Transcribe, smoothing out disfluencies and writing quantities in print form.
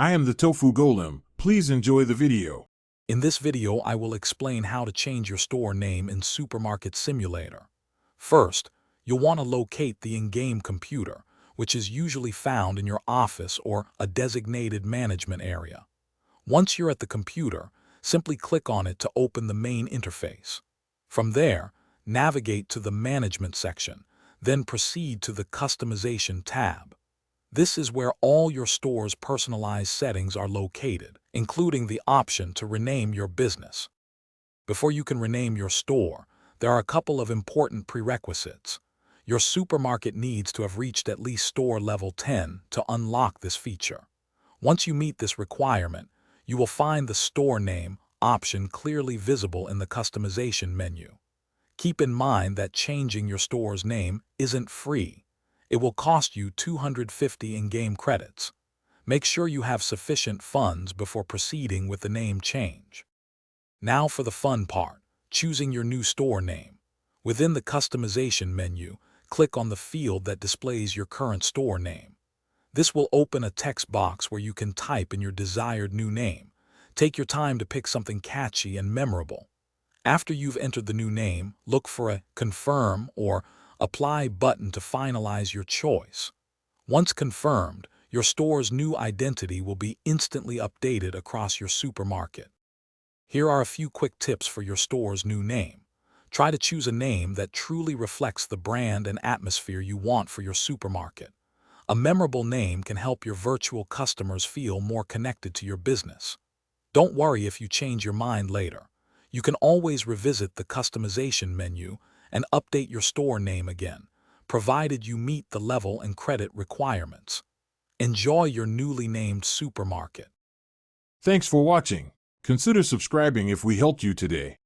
I am the Tofu Golem. Please enjoy the video. In this video, I will explain how to change your store name in Supermarket Simulator. First, you'll want to locate the in-game computer, which is usually found in your office or a designated management area. Once you're at the computer, simply click on it to open the main interface. From there, navigate to the Management section, then proceed to the Customization tab. This is where all your store's personalized settings are located, including the option to rename your business. Before you can rename your store, there are a couple of important prerequisites. Your supermarket needs to have reached at least store level 10 to unlock this feature. Once you meet this requirement, you will find the store name option clearly visible in the customization menu. Keep in mind that changing your store's name isn't free. It will cost you 250 in-game credits. Make sure you have sufficient funds before proceeding with the name change. Now for the fun part, choosing your new store name. Within the customization menu, click on the field that displays your current store name. This will open a text box where you can type in your desired new name. Take your time to pick something catchy and memorable. After you've entered the new name, look for a Confirm or Apply button to finalize your choice. Once confirmed, your store's new identity will be instantly updated across your supermarket. Here are a few quick tips for your store's new name. Try to choose a name that truly reflects the brand and atmosphere you want for your supermarket. A memorable name can help your virtual customers feel more connected to your business. Don't worry if you change your mind later. You can always revisit the customization menu and update your store name again, provided you meet the level and credit requirements. Enjoy your newly named supermarket. Thanks for watching. Consider subscribing if we helped you today.